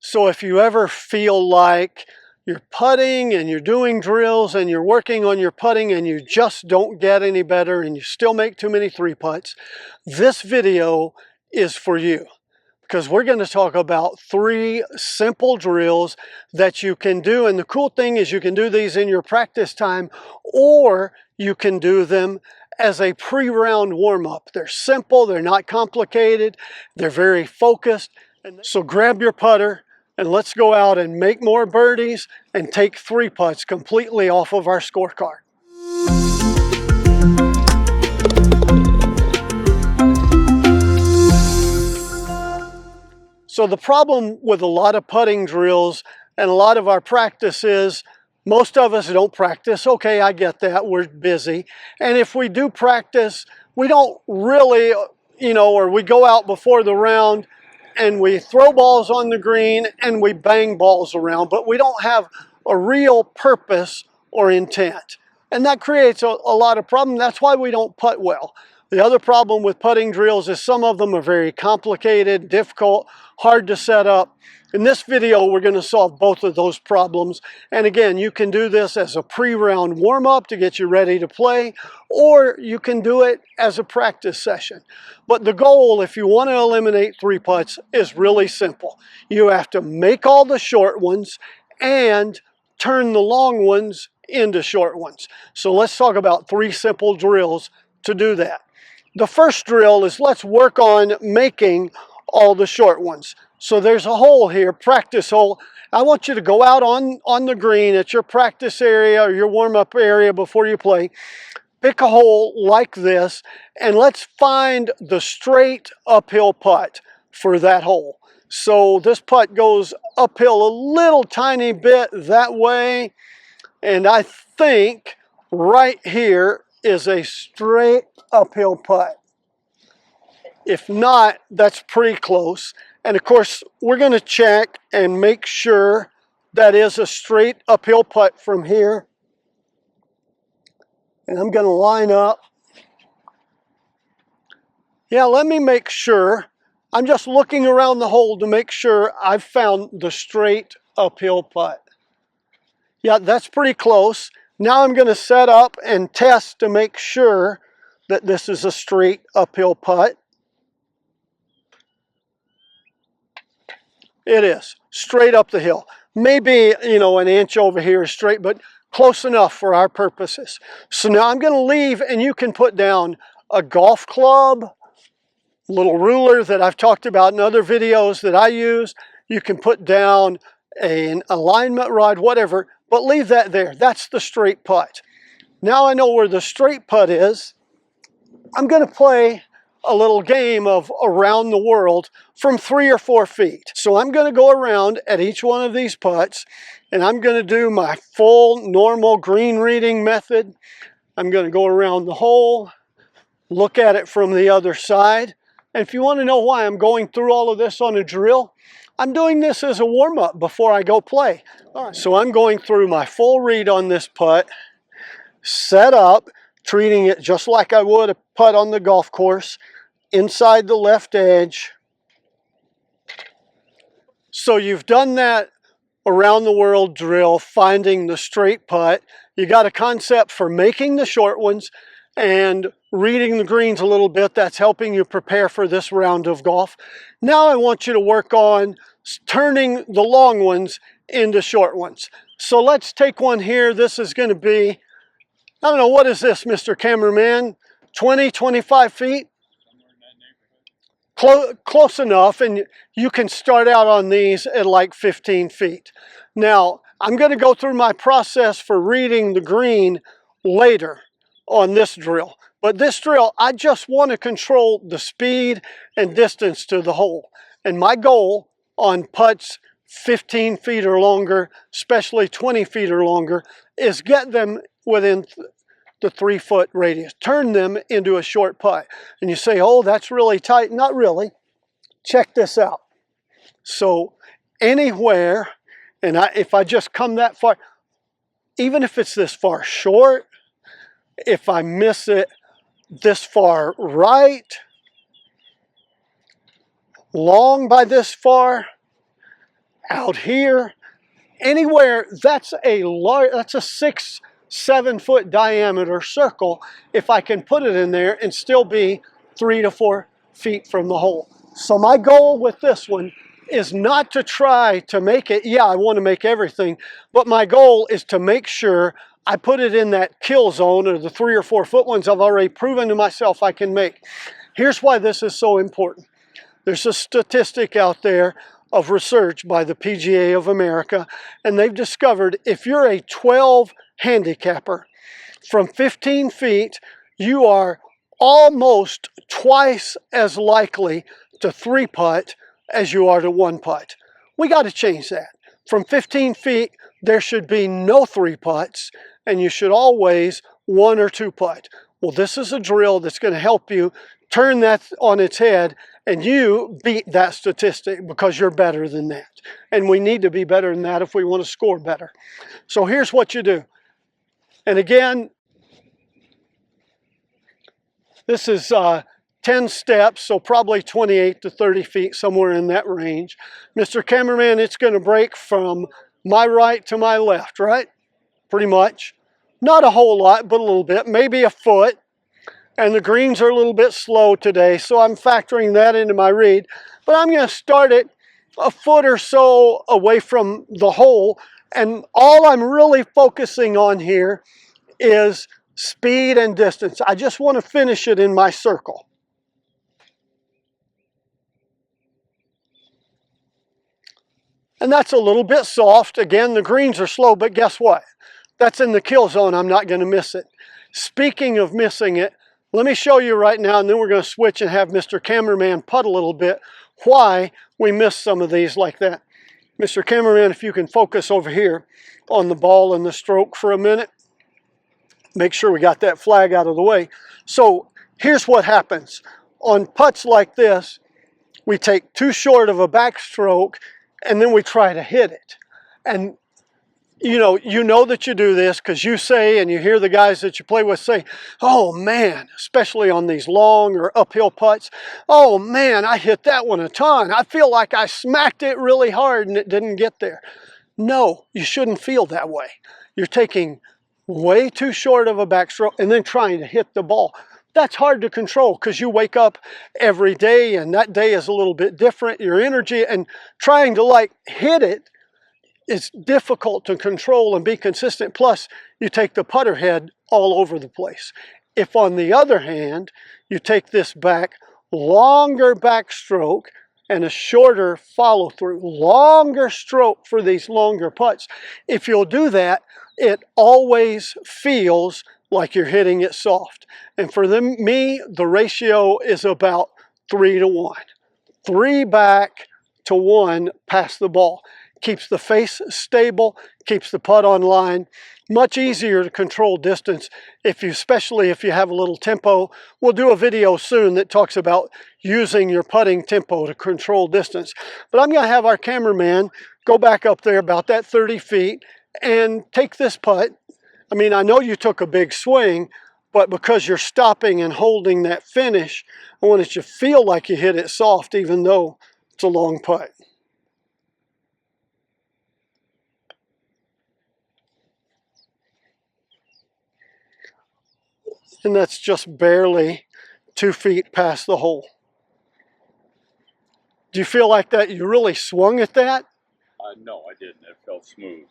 So if you ever feel like you're putting and you're doing drills and you're working on your putting and you just don't get any better and you still make too many 3-putts, this video is for you, because we're going to talk about 3 simple drills that you can do. And the cool thing is you can do these in your practice time, or you can do them as a pre-round warm-up. They're simple, they're not complicated, they're very focused. So grab your putter and let's go out and make more birdies and take 3-putts completely off of our scorecard. So the problem with a lot of putting drills and a lot of our practice is most of us don't practice. Okay, I get that, we're busy. And if we do practice, we don't really, or we go out before the round and we throw balls on the green and we bang balls around, but we don't have a real purpose or intent. And that creates a lot of problem. That's why we don't putt well. The other problem with putting drills is some of them are very complicated, difficult, hard to set up. In this video, we're going to solve both of those problems. And again, you can do this as a pre-round warm-up to get you ready to play, or you can do it as a practice session. But the goal, if you want to eliminate 3-putts, is really simple. You have to make all the short ones and turn the long ones into short ones. So let's talk about 3 simple drills to do that. The first drill is let's work on making all the short ones. So there's a hole here, practice hole. I want you to go out on the green at your practice area or your warm-up area before you play. Pick a hole like this and let's find the straight uphill putt for that hole. So this putt goes uphill a little tiny bit that way, and I think right here is a straight uphill putt. If not, that's pretty close. And of course, we're going to check and make sure that is a straight uphill putt from here. And I'm going to line up. Yeah, let me make sure. I'm just looking around the hole to make sure I've found the straight uphill putt. Yeah, that's pretty close. Now I'm going to set up and test to make sure that this is a straight uphill putt. It is, straight up the hill. Maybe, an inch over here is straight, but close enough for our purposes. So now I'm going to leave, and you can put down a golf club, little ruler that I've talked about in other videos that I use. You can put down an alignment rod, whatever, but leave that there. That's the straight putt. Now I know where the straight putt is. I'm going to play a little game of around the world from 3 or 4 feet. So I'm going to go around at each one of these putts, and I'm going to do my full normal green reading method. I'm going to go around the hole, look at it from the other side. And if you want to know why I'm going through all of this on a drill, I'm doing this as a warm-up before I go play. All right, so I'm going through my full read on this putt, set up, treating it just like I would a putt on the golf course, inside the left edge. So you've done that around the world drill, finding the straight putt. You got a concept for making the short ones and reading the greens a little bit. That's helping you prepare for this round of golf. Now I want you to work on turning the long ones into short ones. So let's take one here. This is going to be, I don't know, what is this, Mr. Cameraman? 20, 25 feet? Close enough, and you can start out on these at like 15 feet. Now, I'm going to go through my process for reading the green later on this drill. But this drill, I just want to control the speed and distance to the hole. And my goal on putts 15 feet or longer, especially 20 feet or longer, is get them within the 3-foot radius. Turn them into a short putt. And you say, oh, that's really tight. Not really. Check this out. So anywhere, and if I just come that far, even if it's this far short, if I miss it this far right, long by this far, out here, anywhere. That's a 6-7 foot diameter circle if I can put it in there and still be 3 to 4 feet from the hole. So my goal with this one is not to try to make it, yeah, I want to make everything, but my goal is to make sure I put it in that kill zone, or the 3 or 4 foot ones I've already proven to myself I can make. Here's why this is so important. There's a statistic out there of research by the PGA of America, and they've discovered if you're a 12 handicapper, from 15 feet, you are almost twice as likely to 3-putt as you are to 1-putt. We got to change that. From 15 feet, there should be no 3-putts, and you should always 1 or 2-putt. Well, this is a drill that's going to help you turn that on its head, and you beat that statistic because you're better than that. And we need to be better than that if we want to score better. So here's what you do. And again, this is 10 steps, so probably 28 to 30 feet, somewhere in that range. Mr. Cameraman, it's going to break from my right to my left, right? Pretty much. Not a whole lot, but a little bit, maybe a foot. And the greens are a little bit slow today, so I'm factoring that into my read. But I'm going to start it a foot or so away from the hole, and all I'm really focusing on here is speed and distance. I just want to finish it in my circle. And that's a little bit soft. Again, the greens are slow, but guess what? That's in the kill zone. I'm not going to miss it. Speaking of missing it, let me show you right now, and then we're going to switch and have Mr. Cameraman putt a little bit, why we miss some of these like that. Mr. Cameraman, if you can focus over here on the ball and the stroke for a minute. Make sure we got that flag out of the way. So here's what happens. On putts like this, we take too short of a backstroke, and then we try to hit it. And you know that you do this because you say, and you hear the guys that you play with say, oh man, especially on these long or uphill putts, oh man, I hit that one a ton. I feel like I smacked it really hard and it didn't get there. No, you shouldn't feel that way. You're taking way too short of a backstroke and then trying to hit the ball. That's hard to control because you wake up every day and that day is a little bit different. Your energy and trying to hit it, it's difficult to control and be consistent. Plus, you take the putter head all over the place. If, on the other hand, you take this longer backstroke and a shorter follow through, longer stroke for these longer putts, if you'll do that, it always feels like you're hitting it soft. And for me, the ratio is about 3 to 1. 3 back to 1 past the ball. Keeps the face stable, keeps the putt on line. Much easier to control distance, especially if you have a little tempo. We'll do a video soon that talks about using your putting tempo to control distance. But I'm going to have our cameraman go back up there about that 30 feet and take this putt. I mean, I know you took a big swing, but because you're stopping and holding that finish, I want it to feel like you hit it soft, even though it's a long putt. And that's just barely 2 feet past the hole. Do you feel like that you really swung at that? No, I didn't. It felt smooth.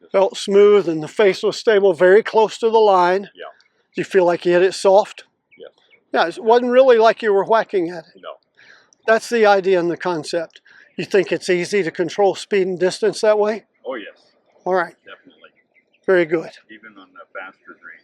It felt smooth, and the face was stable, very close to the line. Yeah. Do you feel like you hit it soft? Yes. Yeah, it wasn't really like you were whacking at it. No. That's the idea and the concept. You think it's easy to control speed and distance that way? Oh, yes. All right. Definitely. Very good. Even on the faster greens.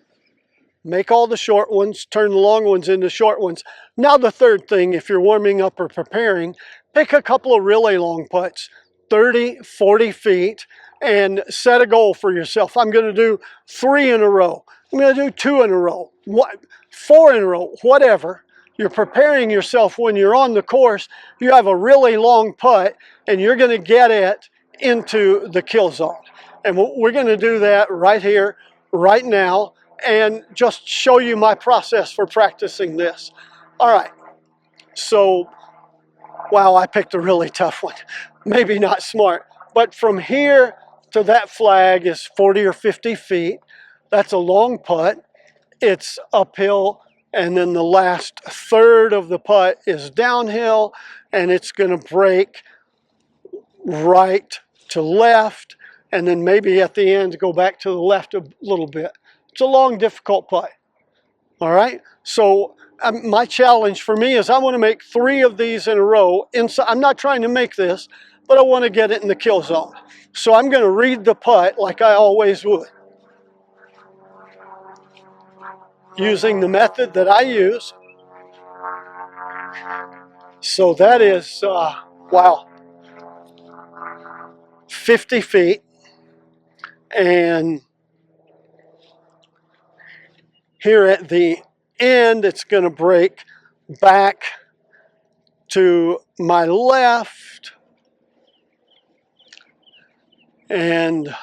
Make all the short ones, turn the long ones into short ones. Now the third thing, if you're warming up or preparing, pick a couple of really long putts, 30, 40 feet, and set a goal for yourself. I'm going to do 3 in a row. I'm going to do 2 in a row, 4 in a row, whatever. You're preparing yourself when you're on the course. You have a really long putt, and you're going to get it into the kill zone. And we're going to do that right here, right now, and just show you my process for practicing this. All right, so, wow, I picked a really tough one. maybe not smart. But from here to that flag is 40 or 50 feet. That's a long putt. It's uphill, and then the last third of the putt is downhill, and it's going to break right to left, and then maybe at the end go back to the left a little bit. It's a long, difficult putt. All right, so my challenge for me is I want to make 3 of these in a row. I'm not trying to make this, but I want to get it in the kill zone. So I'm going to read the putt like I always would, using the method that I use. So that is, wow, 50 feet. And here at the end, it's going to break back to my left and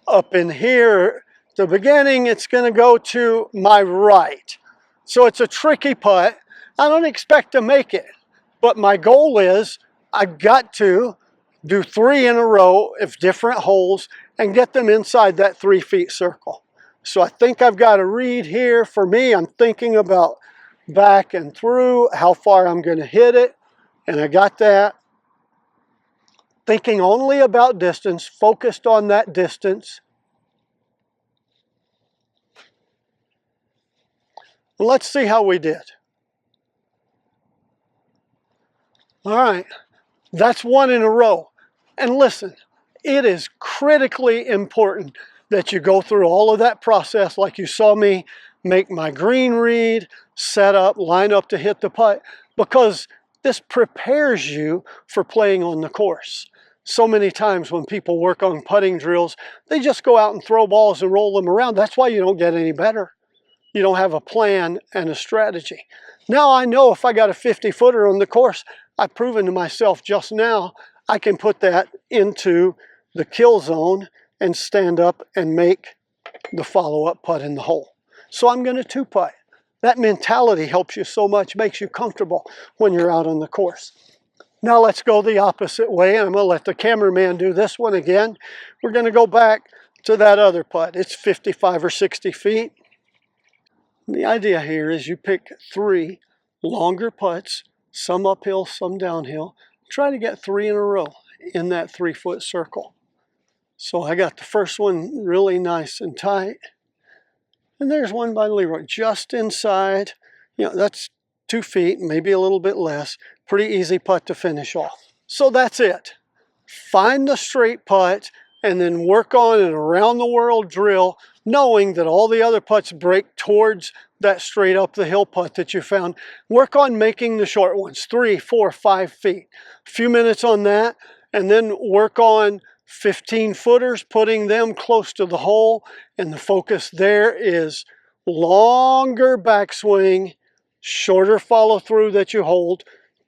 up in here, the beginning, it's going to go to my right. So it's a tricky putt. I don't expect to make it, but my goal is I've got to do 3 in a row of different holes and get them inside that 3 feet circle. So I think I've got a read here. For me, I'm thinking about back and through, how far I'm going to hit it, and I got that. Thinking only about distance, focused on that distance. Let's see how we did. All right, that's 1 in a row. And listen, it is critically important that you go through all of that process like you saw me make my green read, set up, line up to hit the putt, because this prepares you for playing on the course. So many times when people work on putting drills, they just go out and throw balls and roll them around. That's why you don't get any better. You don't have a plan and a strategy. Now I know if I got a 50-footer on the course, I've proven to myself just now, I can put that into the kill zone and stand up and make the follow-up putt in the hole. So I'm going to 2-putt. That mentality helps you so much, makes you comfortable when you're out on the course. Now let's go the opposite way, and I'm going to let the cameraman do this one again. We're going to go back to that other putt. It's 55 or 60 feet. The idea here is you pick 3 longer putts, some uphill, some downhill. Try to get 3 in a row in that 3-foot circle. So I got the first one really nice and tight. And there's one by Leroy just inside. You know, that's 2 feet, maybe a little bit less. Pretty easy putt to finish off. So that's it. Find the straight putt and then work on an around the world drill, knowing that all the other putts break towards that straight up the hill putt that you found. Work on making the short ones, 3, 4, 5 feet. A few minutes on that, and then work on 15-footers, putting them close to the hole, and the focus there is longer backswing, shorter follow through that you hold,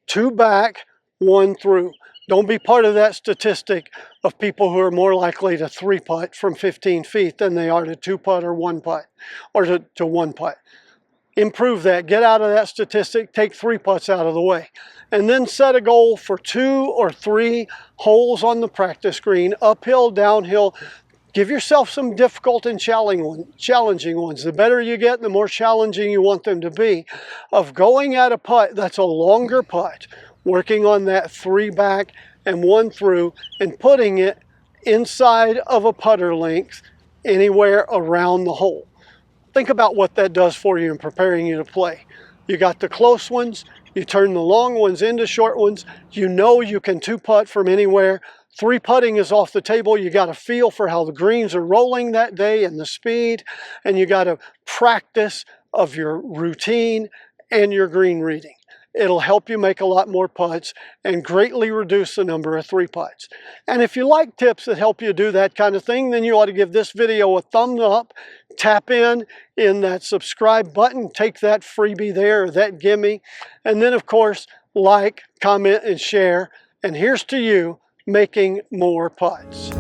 2 back, 1 through. Don't be part of that statistic of people who are more likely to 3-putt from 15 feet than they are to 2-putt or 1-putt, or to 1-putt. Improve that. Get out of that statistic. Take 3 putts out of the way. And then set a goal for 2 or 3 holes on the practice green, uphill, downhill. Give yourself some difficult and challenging ones. The better you get, the more challenging you want them to be. Of going at a putt that's a longer putt, working on that 3 back and 1 through, and putting it inside of a putter length anywhere around the hole. Think about what that does for you in preparing you to play. You got the close ones, you turn the long ones into short ones, you know you can 2-putt from anywhere. 3-putting is off the table. You got a feel for how the greens are rolling that day and the speed, and you got a practice of your routine and your green reading. It'll help you make a lot more putts and greatly reduce the number of 3-putts. And if you like tips that help you do that kind of thing, then you ought to give this video a thumbs up, tap in that subscribe button, take that freebie there, or that gimme, and then of course, like, comment, and share. And here's to you making more putts.